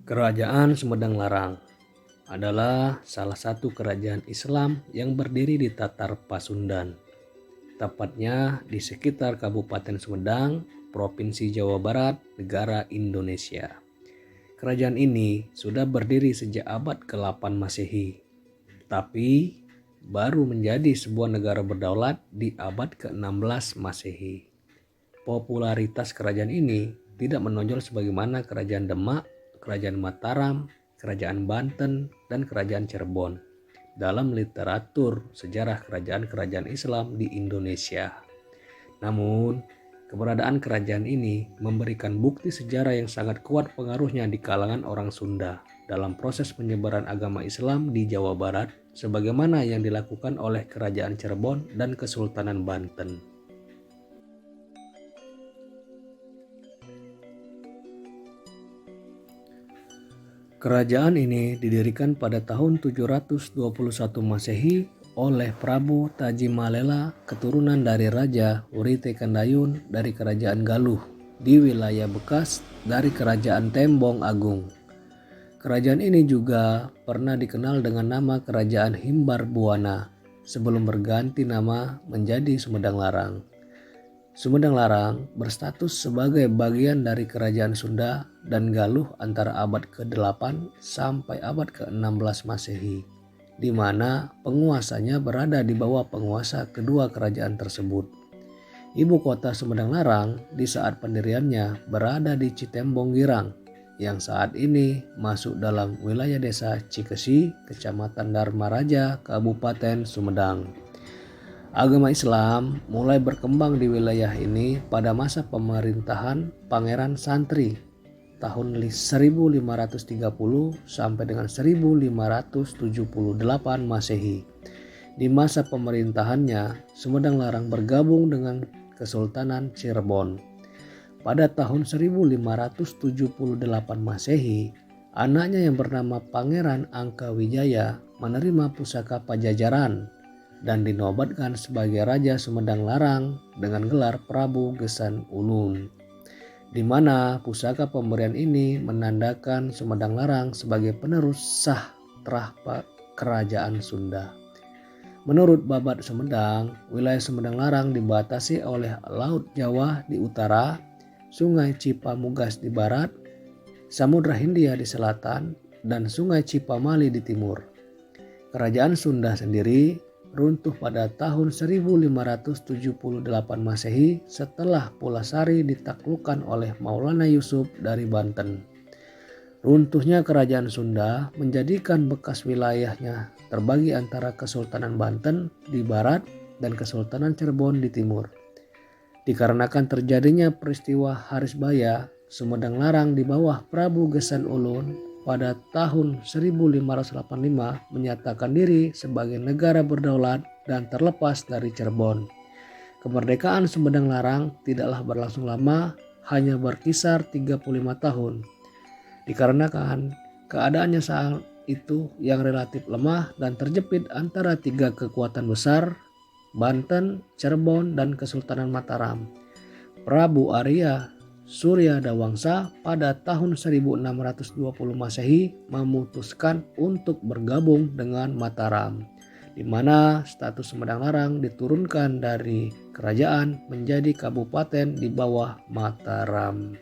Kerajaan Sumedang Larang adalah salah satu kerajaan Islam yang berdiri di Tatar Pasundan, tepatnya di sekitar Kabupaten Sumedang, Provinsi Jawa Barat, negara Indonesia. Kerajaan ini sudah berdiri sejak abad ke-8 Masehi, tapi baru menjadi sebuah negara berdaulat di abad ke-16 Masehi. Popularitas kerajaan ini tidak menonjol sebagaimana Kerajaan Demak, Kerajaan Mataram, Kerajaan Banten, dan Kerajaan Cirebon dalam literatur sejarah kerajaan-kerajaan Islam di Indonesia. Namun, keberadaan kerajaan ini memberikan bukti sejarah yang sangat kuat pengaruhnya di kalangan orang Sunda dalam proses penyebaran agama Islam di Jawa Barat, sebagaimana yang dilakukan oleh Kerajaan Cirebon dan Kesultanan Banten. Kerajaan ini didirikan pada tahun 721 Masehi oleh Prabu Tajimalela, keturunan dari Raja Urite Kandayun dari Kerajaan Galuh di wilayah bekas dari Kerajaan Tembong Agung. Kerajaan ini juga pernah dikenal dengan nama Kerajaan Himbar Buwana sebelum berganti nama menjadi Sumedang Larang. Sumedang Larang berstatus sebagai bagian dari Kerajaan Sunda dan Galuh antara abad ke-8 sampai abad ke-16 Masehi, di mana penguasanya berada di bawah penguasa kedua kerajaan tersebut. Ibu kota Sumedang Larang di saat pendiriannya berada di Citembong Girang, yang saat ini masuk dalam wilayah desa Cikesi, Kecamatan Dharmaraja, Kabupaten Sumedang. Agama Islam mulai berkembang di wilayah ini pada masa pemerintahan Pangeran Santri tahun 1530 sampai dengan 1578 Masehi. Di masa pemerintahannya, Sumedang Larang bergabung dengan Kesultanan Cirebon. Pada tahun 1578 Masehi, anaknya yang bernama Pangeran Angkawijaya menerima pusaka Pajajaran dan dinobatkan sebagai Raja Sumedang Larang dengan gelar Prabu Gesan Ulun, di mana pusaka pemberian ini menandakan Sumedang Larang sebagai penerus sah terah Kerajaan Sunda. Menurut Babat Sumedang, wilayah Sumedang Larang dibatasi oleh Laut Jawa di utara, Sungai Cipamugas di barat, Samudra Hindia di selatan, dan Sungai Cipamali di timur. Kerajaan Sunda sendiri runtuh pada tahun 1578 Masehi setelah Pulasari ditaklukkan oleh Maulana Yusuf dari Banten. Runtuhnya Kerajaan Sunda menjadikan bekas wilayahnya terbagi antara Kesultanan Banten di barat dan Kesultanan Cirebon di timur. Dikarenakan terjadinya peristiwa Harisbaya, Sumedang Larang di bawah Prabu Gesan Ulun pada tahun 1585 menyatakan diri sebagai negara berdaulat dan terlepas dari Cirebon. Kemerdekaan Sumedang Larang tidaklah berlangsung lama, hanya berkisar 35 tahun. Dikarenakan keadaannya saat itu yang relatif lemah dan terjepit antara tiga kekuatan besar, Banten, Cirebon, dan Kesultanan Mataram. Prabu Arya Surya Dawangsa pada tahun 1620 Masehi memutuskan untuk bergabung dengan Mataram, di mana status Sumedang Larang diturunkan dari kerajaan menjadi kabupaten di bawah Mataram.